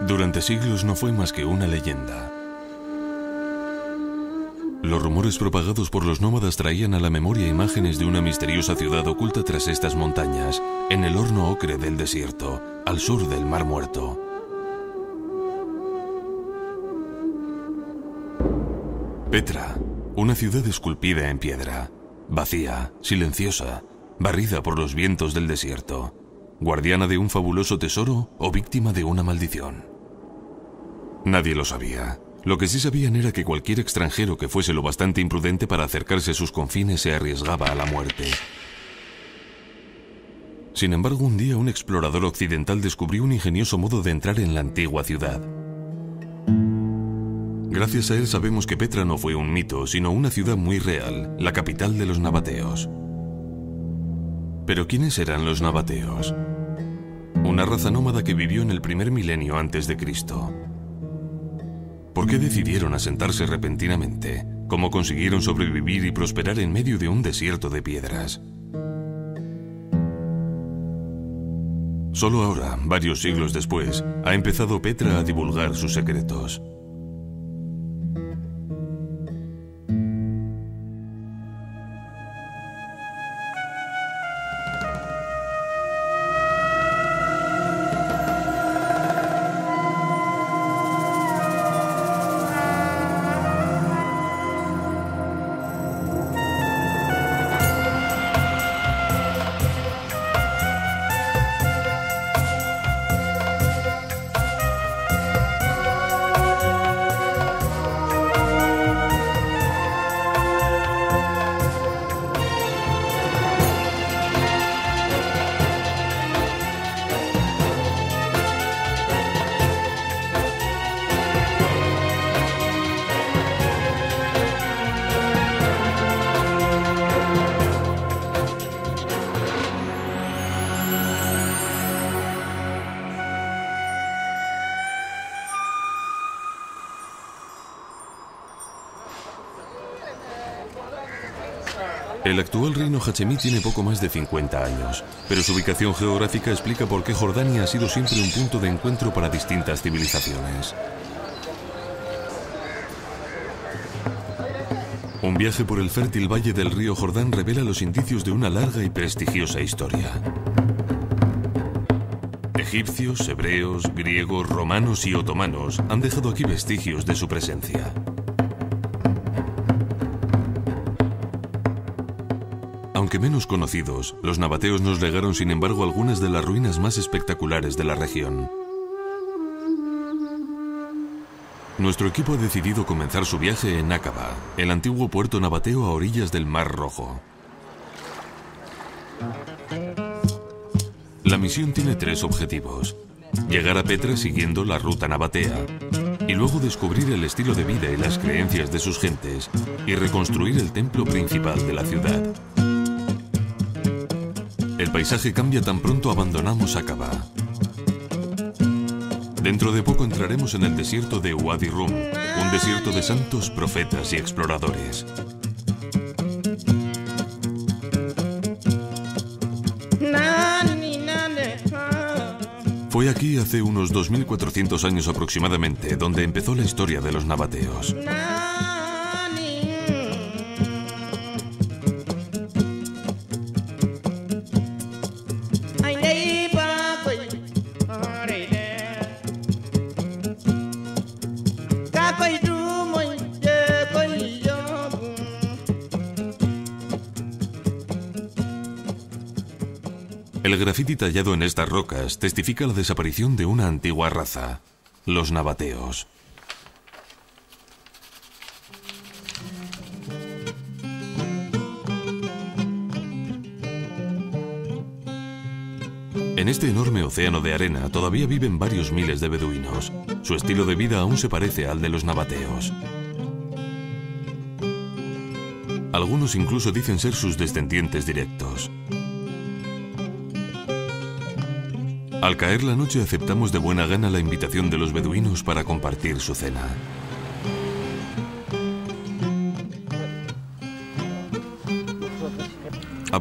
Durante siglos no fue más que una leyenda. Los rumores propagados por los nómadas traían a la memoria imágenes de una misteriosa ciudad oculta tras estas montañas, en el horno ocre del desierto, al sur del Mar Muerto. Petra, una ciudad esculpida en piedra, vacía, silenciosa, barrida por los vientos del desierto, guardiana de un fabuloso tesoro o víctima de una maldición. Nadie lo sabía. Lo que sí sabían era que cualquier extranjero que fuese lo bastante imprudente para acercarse a sus confines se arriesgaba a la muerte. Sin embargo, un día un explorador occidental descubrió un ingenioso modo de entrar en la antigua ciudad. Gracias a él sabemos que Petra no fue un mito, sino una ciudad muy real, la capital de los nabateos. ¿Pero quiénes eran los nabateos? Una raza nómada que vivió en el primer milenio antes de Cristo. ¿Por qué decidieron asentarse repentinamente? ¿Cómo consiguieron sobrevivir y prosperar en medio de un desierto de piedras? Solo ahora, varios siglos después, ha empezado Petra a divulgar sus secretos. El actual reino hachemí tiene poco más de 50 años, pero su ubicación geográfica explica por qué Jordania ha sido siempre un punto de encuentro para distintas civilizaciones. Un viaje por el fértil valle del río Jordán revela los indicios de una larga y prestigiosa historia. Egipcios, hebreos, griegos, romanos y otomanos han dejado aquí vestigios de su presencia. Aunque menos conocidos, los nabateos nos legaron sin embargo algunas de las ruinas más espectaculares de la región. Nuestro equipo ha decidido comenzar su viaje en Aqaba, el antiguo puerto nabateo a orillas del Mar Rojo. La misión tiene 3 objetivos: llegar a Petra siguiendo la ruta nabatea, y luego descubrir el estilo de vida y las creencias de sus gentes, y reconstruir el templo principal de la ciudad. El paisaje cambia tan pronto abandonamos Aqaba. Dentro de poco entraremos en el desierto de Wadi Rum, un desierto de santos, profetas y exploradores. Fue aquí hace unos 2400 años aproximadamente donde empezó la historia de los nabateos. El grafiti tallado en estas rocas testifica la desaparición de una antigua raza, los nabateos. En este enorme océano de arena todavía viven varios miles de beduinos. Su estilo de vida aún se parece al de los nabateos. Algunos incluso dicen ser sus descendientes directos. Al caer la noche aceptamos de buena gana la invitación de los beduinos para compartir su cena.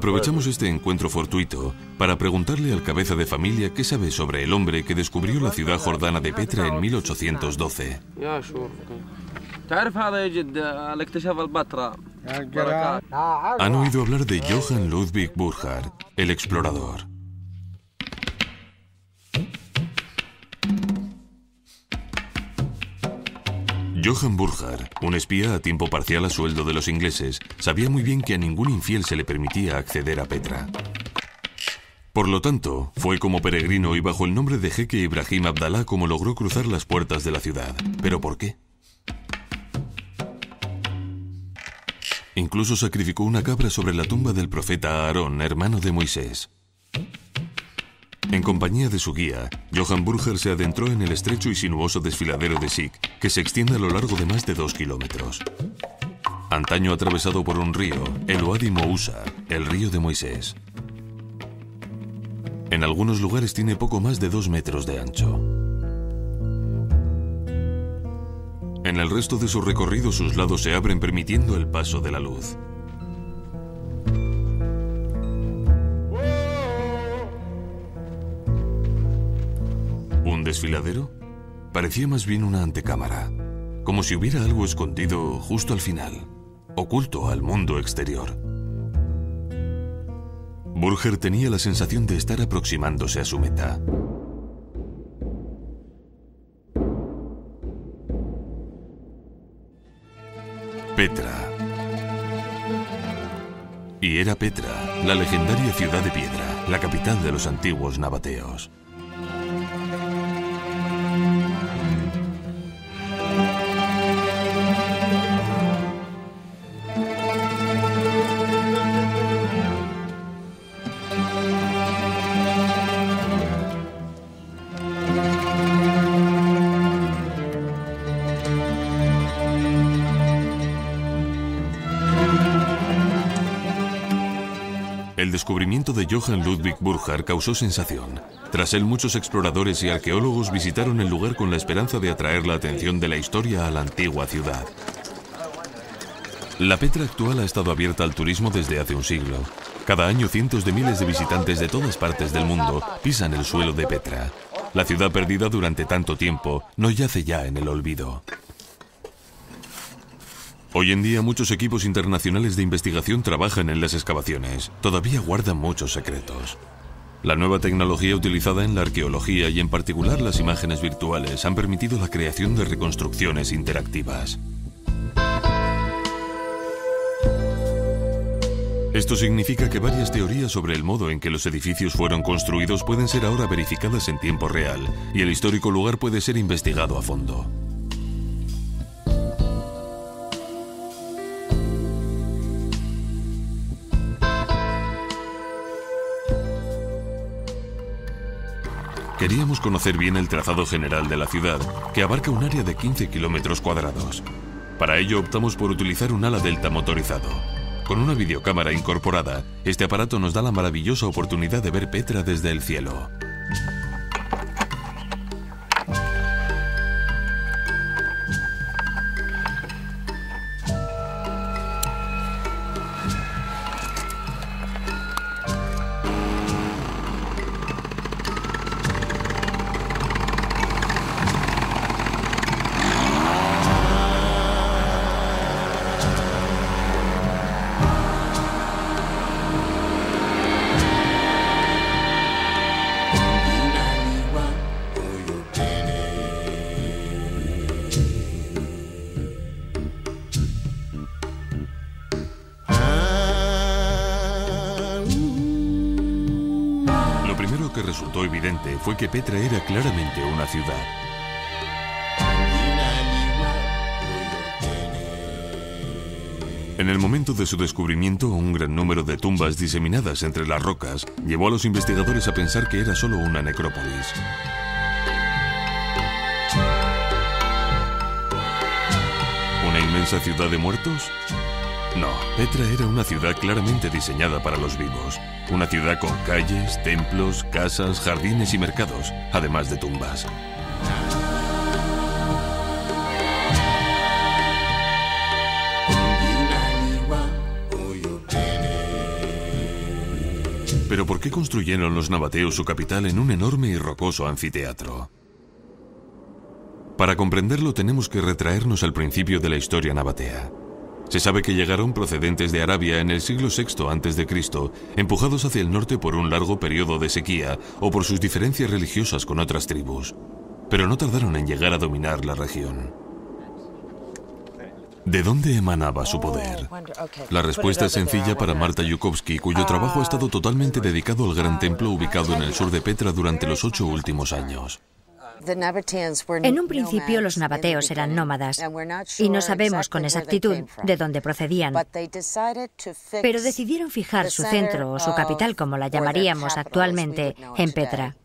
Aprovechamos este encuentro fortuito para preguntarle al cabeza de familia qué sabe sobre el hombre que descubrió la ciudad jordana de Petra en 1812. Han oído hablar de Johann Ludwig Burckhardt, el explorador. Johann Burckhardt, un espía a tiempo parcial a sueldo de los ingleses, sabía muy bien que a ningún infiel se le permitía acceder a Petra. Por lo tanto, fue como peregrino y bajo el nombre de jeque Ibrahim Abdalá como logró cruzar las puertas de la ciudad. ¿Pero por qué? Incluso sacrificó una cabra sobre la tumba del profeta Aarón, hermano de Moisés. En compañía de su guía, Johann Burckhardt se adentró en el estrecho y sinuoso desfiladero de Sikh, que se extiende a lo largo de más de 2 kilómetros. Antaño atravesado por un río, el Wadi Mousa, el río de Moisés. En algunos lugares tiene poco más de 2 metros de ancho. En el resto de su recorrido sus lados se abren permitiendo el paso de la luz. ¿Un desfiladero? Parecía más bien una antecámara, como si hubiera algo escondido justo al final, oculto al mundo exterior. Burckhardt tenía la sensación de estar aproximándose a su meta. Petra. Y era Petra, la legendaria ciudad de piedra, la capital de los antiguos nabateos. El descubrimiento de Johann Ludwig Burckhardt causó sensación. Tras él, muchos exploradores y arqueólogos visitaron el lugar con la esperanza de atraer la atención de la historia a la antigua ciudad. La Petra actual ha estado abierta al turismo desde hace un siglo. Cada año cientos de miles de visitantes de todas partes del mundo pisan el suelo de Petra. La ciudad perdida durante tanto tiempo no yace ya en el olvido. Hoy en día muchos equipos internacionales de investigación trabajan en las excavaciones. Todavía guardan muchos secretos. La nueva tecnología utilizada en la arqueología y en particular las imágenes virtuales han permitido la creación de reconstrucciones interactivas. Esto significa que varias teorías sobre el modo en que los edificios fueron construidos pueden ser ahora verificadas en tiempo real y el histórico lugar puede ser investigado a fondo. Queríamos conocer bien el trazado general de la ciudad, que abarca un área de 15 kilómetros cuadrados. Para ello optamos por utilizar un ala delta motorizado. Con una videocámara incorporada, este aparato nos da la maravillosa oportunidad de ver Petra desde el cielo. Que resultó evidente fue que Petra era claramente una ciudad. En el momento de su descubrimiento, un gran número de tumbas diseminadas entre las rocas llevó a los investigadores a pensar que era solo una necrópolis. ¿Una inmensa ciudad de muertos? No, Petra era una ciudad claramente diseñada para los vivos. Una ciudad con calles, templos, casas, jardines y mercados, además de tumbas. Pero ¿por qué construyeron los nabateos su capital en un enorme y rocoso anfiteatro? Para comprenderlo tenemos que retraernos al principio de la historia nabatea. Se sabe que llegaron procedentes de Arabia en el siglo VI a.C., empujados hacia el norte por un largo periodo de sequía o por sus diferencias religiosas con otras tribus. Pero no tardaron en llegar a dominar la región. ¿De dónde emanaba su poder? La respuesta es sencilla para Marta Yukovsky, cuyo trabajo ha estado totalmente dedicado al gran templo ubicado en el sur de Petra durante los 8 últimos años. En un principio los nabateos eran nómadas y no sabemos con exactitud de dónde procedían, pero decidieron fijar su centro o su capital, como la llamaríamos actualmente, en Petra,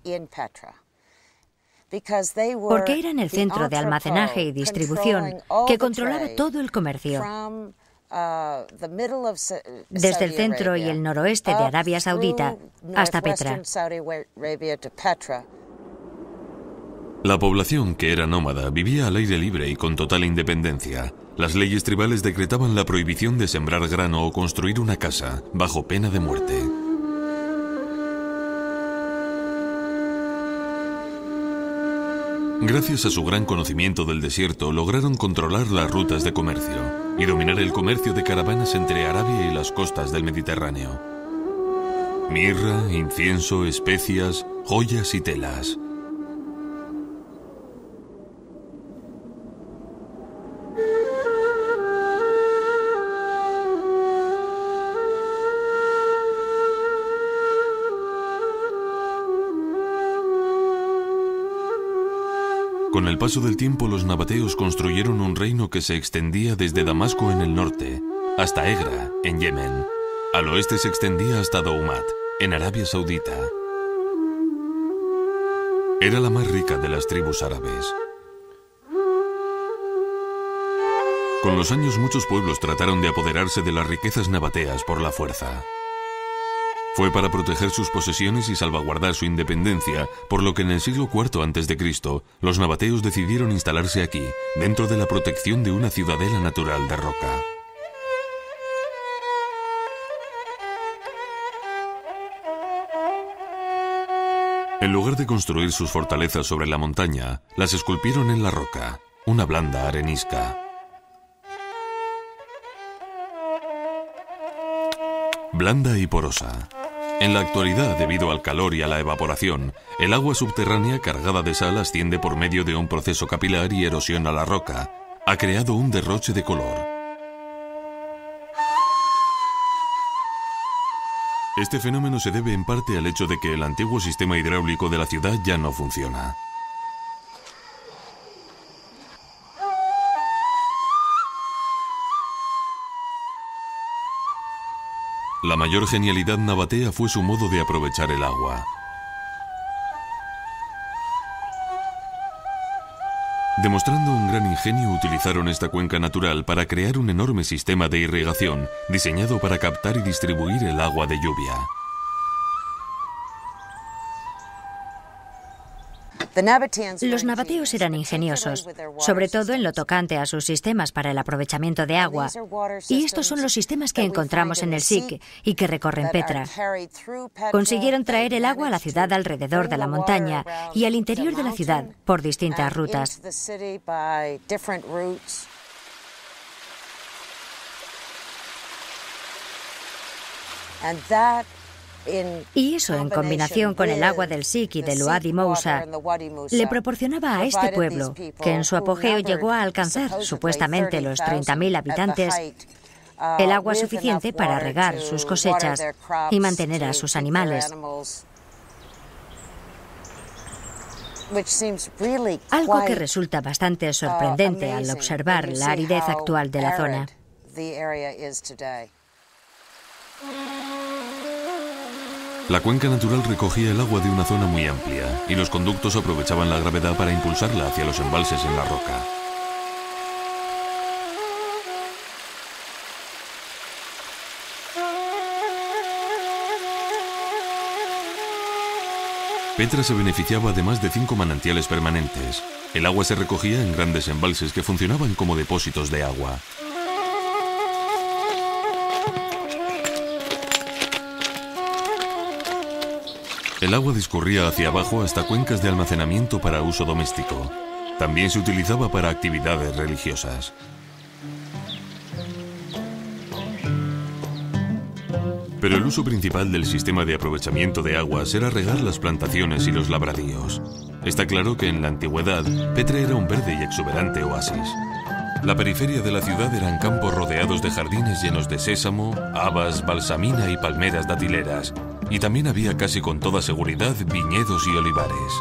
porque eran el centro de almacenaje y distribución que controlaba todo el comercio. Desde el centro y el noroeste de Arabia Saudita hasta Petra. La población, que era nómada, vivía al aire libre y con total independencia. Las leyes tribales decretaban la prohibición de sembrar grano o construir una casa, bajo pena de muerte. Gracias a su gran conocimiento del desierto, lograron controlar las rutas de comercio y dominar el comercio de caravanas entre Arabia y las costas del Mediterráneo. Mirra, incienso, especias, joyas y telas. Con el paso del tiempo, los nabateos construyeron un reino que se extendía desde Damasco en el norte hasta Egra, en Yemen. Al oeste se extendía hasta Doumat, en Arabia Saudita. Era la más rica de las tribus árabes. Con los años, muchos pueblos trataron de apoderarse de las riquezas nabateas por la fuerza. Fue para proteger sus posesiones y salvaguardar su independencia, por lo que en el siglo IV a.C., los nabateos decidieron instalarse aquí, dentro de la protección de una ciudadela natural de roca. En lugar de construir sus fortalezas sobre la montaña, las esculpieron en la roca, una blanda arenisca. Blanda y porosa. En la actualidad, debido al calor y a la evaporación, el agua subterránea cargada de sal asciende por medio de un proceso capilar y erosiona la roca. Ha creado un derroche de color. Este fenómeno se debe en parte al hecho de que el antiguo sistema hidráulico de la ciudad ya no funciona. La mayor genialidad nabatea fue su modo de aprovechar el agua. Demostrando un gran ingenio, utilizaron esta cuenca natural para crear un enorme sistema de irrigación diseñado para captar y distribuir el agua de lluvia. Los nabateos eran ingeniosos, sobre todo en lo tocante a sus sistemas para el aprovechamiento de agua, y estos son los sistemas que encontramos en el Sikh y que recorren Petra. Consiguieron traer el agua a la ciudad alrededor de la montaña y al interior de la ciudad por distintas rutas. Y eso, en combinación con el agua del Sikh y del Wadi Mousa, le proporcionaba a este pueblo, que en su apogeo llegó a alcanzar supuestamente los 30.000 habitantes, el agua suficiente para regar sus cosechas y mantener a sus animales. Algo que resulta bastante sorprendente al observar la aridez actual de la zona. La cuenca natural recogía el agua de una zona muy amplia y los conductos aprovechaban la gravedad para impulsarla hacia los embalses en la roca. Petra se beneficiaba además de 5 manantiales permanentes. El agua se recogía en grandes embalses que funcionaban como depósitos de agua. El agua discurría hacia abajo hasta cuencas de almacenamiento para uso doméstico. También se utilizaba para actividades religiosas. Pero el uso principal del sistema de aprovechamiento de aguas era regar las plantaciones y los labradíos. Está claro que en la antigüedad, Petra era un verde y exuberante oasis. La periferia de la ciudad eran campos rodeados de jardines llenos de sésamo, habas, balsamina y palmeras datileras, y también había casi con toda seguridad viñedos y olivares.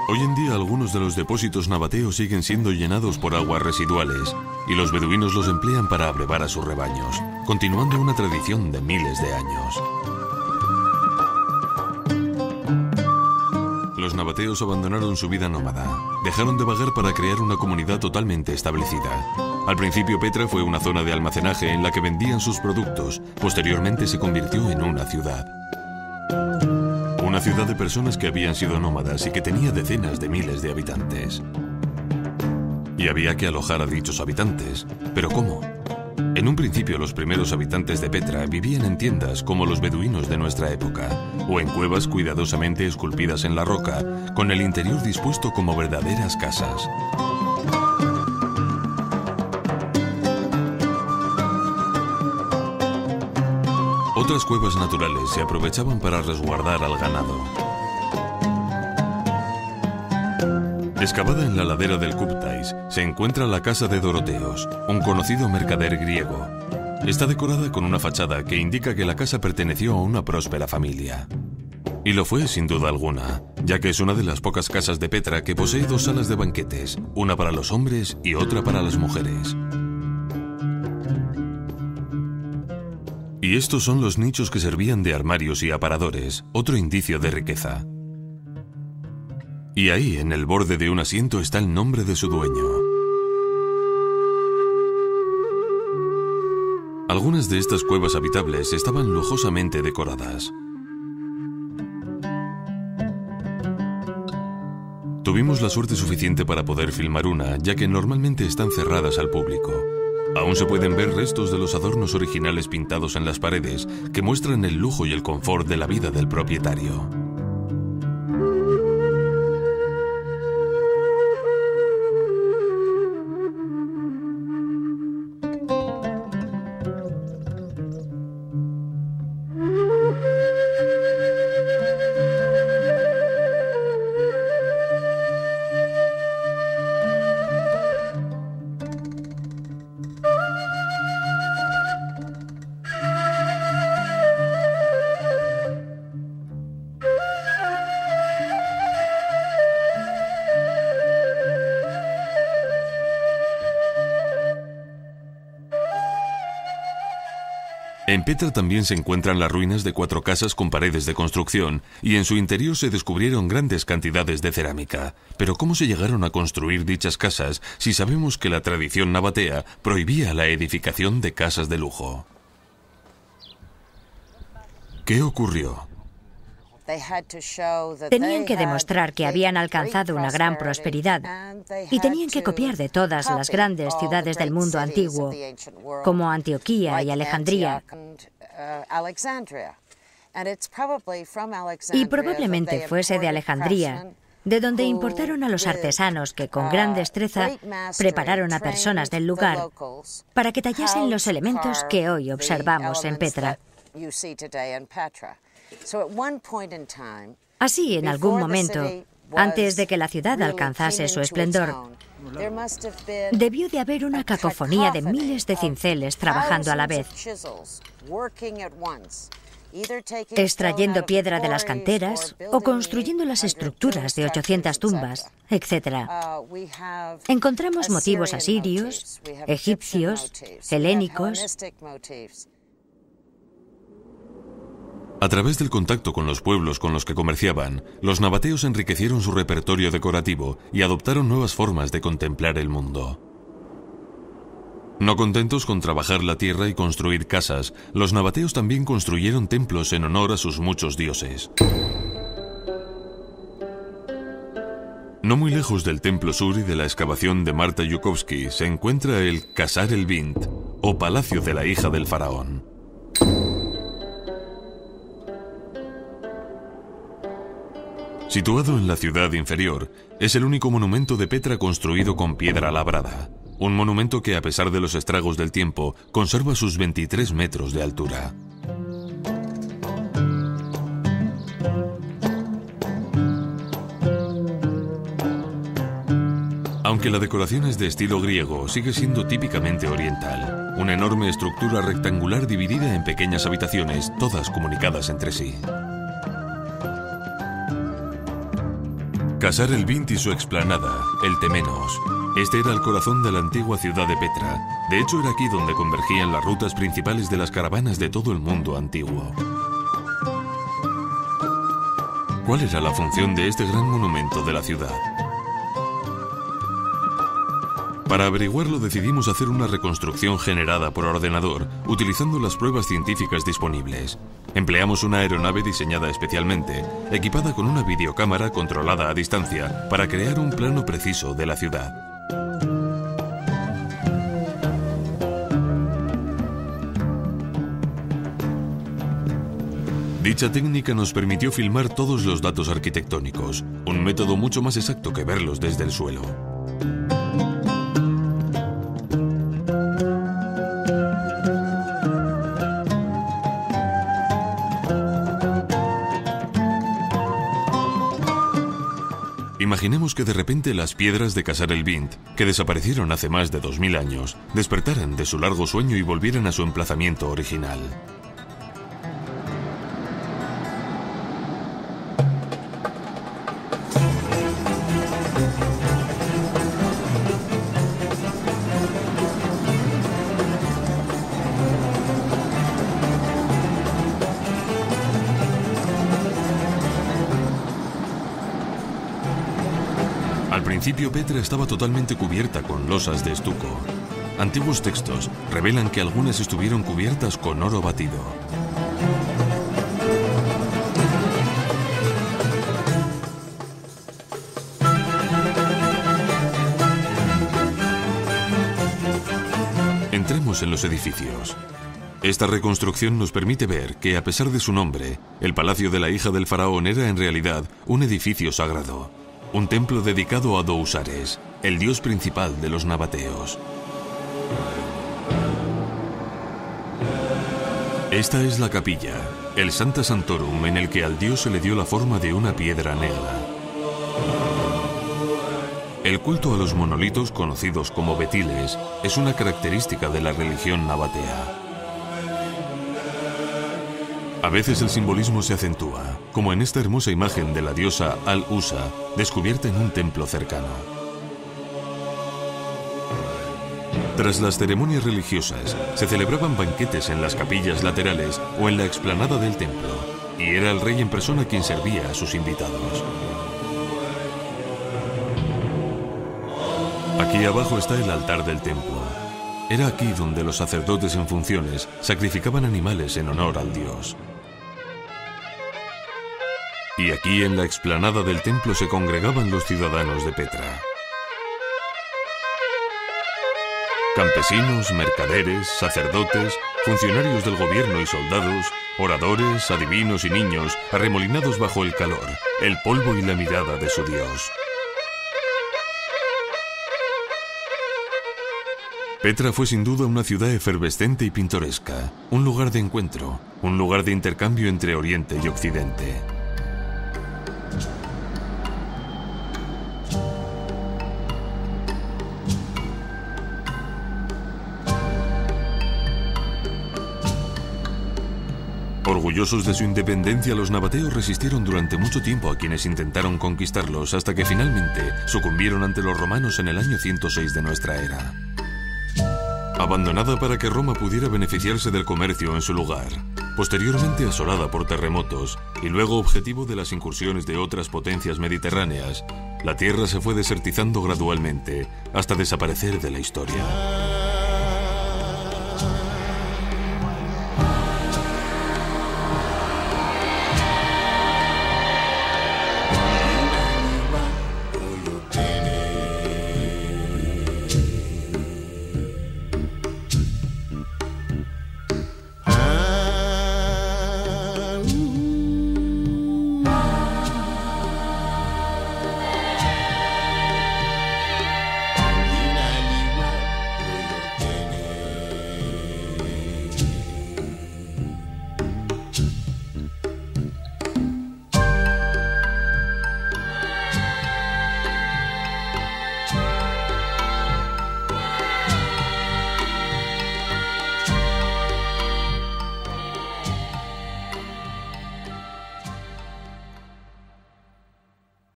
Hoy en día algunos de los depósitos nabateos siguen siendo llenados por aguas residuales, y los beduinos los emplean para abrevar a sus rebaños, continuando una tradición de miles de años. Los nabateos abandonaron su vida nómada. Dejaron de vagar para crear una comunidad totalmente establecida. Al principio Petra fue una zona de almacenaje en la que vendían sus productos. Posteriormente se convirtió en una ciudad. Una ciudad de personas que habían sido nómadas y que tenía decenas de miles de habitantes. Y había que alojar a dichos habitantes. ¿Pero cómo? En un principio los primeros habitantes de Petra vivían en tiendas como los beduinos de nuestra época, o en cuevas cuidadosamente esculpidas en la roca, con el interior dispuesto como verdaderas casas. Otras cuevas naturales se aprovechaban para resguardar al ganado. Excavada en la ladera del Kuptais, se encuentra la casa de Doroteos, un conocido mercader griego. Está decorada con una fachada que indica que la casa perteneció a una próspera familia. Y lo fue sin duda alguna, ya que es una de las pocas casas de Petra que posee dos salas de banquetes, una para los hombres y otra para las mujeres. Y estos son los nichos que servían de armarios y aparadores, otro indicio de riqueza. Y ahí, en el borde de un asiento, está el nombre de su dueño. Algunas de estas cuevas habitables estaban lujosamente decoradas. Tuvimos la suerte suficiente para poder filmar una, ya que normalmente están cerradas al público. Aún se pueden ver restos de los adornos originales pintados en las paredes, que muestran el lujo y el confort de la vida del propietario. En Petra también se encuentran las ruinas de 4 casas con paredes de construcción, y en su interior se descubrieron grandes cantidades de cerámica. Pero ¿cómo se llegaron a construir dichas casas si sabemos que la tradición nabatea prohibía la edificación de casas de lujo? ¿Qué ocurrió? Tenían que demostrar que habían alcanzado una gran prosperidad y tenían que copiar de todas las grandes ciudades del mundo antiguo, como Antioquía y Alejandría. Y probablemente fuese de Alejandría, de donde importaron a los artesanos que con gran destreza prepararon a personas del lugar para que tallasen los elementos que hoy observamos en Petra. Así, en algún momento, antes de que la ciudad alcanzase su esplendor, debió de haber una cacofonía de miles de cinceles trabajando a la vez, extrayendo piedra de las canteras o construyendo las estructuras de 800 tumbas, etc. Encontramos motivos asirios, egipcios, helénicos. A través del contacto con los pueblos con los que comerciaban, los nabateos enriquecieron su repertorio decorativo y adoptaron nuevas formas de contemplar el mundo. No contentos con trabajar la tierra y construir casas, los nabateos también construyeron templos en honor a sus muchos dioses. No muy lejos del templo sur y de la excavación de Marta Yukovsky se encuentra el Casar el Bint, o Palacio de la hija del faraón. Situado en la ciudad inferior, es el único monumento de Petra construido con piedra labrada. Un monumento que, a pesar de los estragos del tiempo, conserva sus 23 metros de altura. Aunque la decoración es de estilo griego, sigue siendo típicamente oriental. Una enorme estructura rectangular dividida en pequeñas habitaciones, todas comunicadas entre sí. Qasar el-Bint y su explanada, el Temenos. Este era el corazón de la antigua ciudad de Petra. De hecho, era aquí donde convergían las rutas principales de las caravanas de todo el mundo antiguo. ¿Cuál era la función de este gran monumento de la ciudad? Para averiguarlo decidimos hacer una reconstrucción generada por ordenador, utilizando las pruebas científicas disponibles. Empleamos una aeronave diseñada especialmente, equipada con una videocámara controlada a distancia, para crear un plano preciso de la ciudad. Dicha técnica nos permitió filmar todos los datos arquitectónicos, un método mucho más exacto que verlos desde el suelo. Imaginemos que de repente las piedras de Qasar el-Bint, que desaparecieron hace más de 2000 años, despertaran de su largo sueño y volvieran a su emplazamiento original. Al principio Petra estaba totalmente cubierta con losas de estuco. Antiguos textos revelan que algunas estuvieron cubiertas con oro batido. Entremos en los edificios. Esta reconstrucción nos permite ver que, a pesar de su nombre, el palacio de la hija del faraón era en realidad un edificio sagrado. Un templo dedicado a Dousares, el dios principal de los nabateos. Esta es la capilla, el Sancta Sanctorum, en el que al dios se le dio la forma de una piedra negra. El culto a los monolitos, conocidos como betiles, es una característica de la religión nabatea. A veces el simbolismo se acentúa, como en esta hermosa imagen de la diosa Al-Usa, descubierta en un templo cercano. Tras las ceremonias religiosas, se celebraban banquetes en las capillas laterales o en la explanada del templo, y era el rey en persona quien servía a sus invitados. Aquí abajo está el altar del templo. Era aquí donde los sacerdotes en funciones sacrificaban animales en honor al dios. Y aquí en la explanada del templo se congregaban los ciudadanos de Petra. Campesinos, mercaderes, sacerdotes, funcionarios del gobierno y soldados, oradores, adivinos y niños, arremolinados bajo el calor, el polvo y la mirada de su dios. Petra fue sin duda una ciudad efervescente y pintoresca, un lugar de encuentro, un lugar de intercambio entre Oriente y Occidente. Orgullosos de su independencia, los nabateos resistieron durante mucho tiempo a quienes intentaron conquistarlos, hasta que finalmente sucumbieron ante los romanos en el año 106 de nuestra era. Abandonada para que Roma pudiera beneficiarse del comercio en su lugar, posteriormente asolada por terremotos y luego objetivo de las incursiones de otras potencias mediterráneas, la tierra se fue desertizando gradualmente hasta desaparecer de la historia.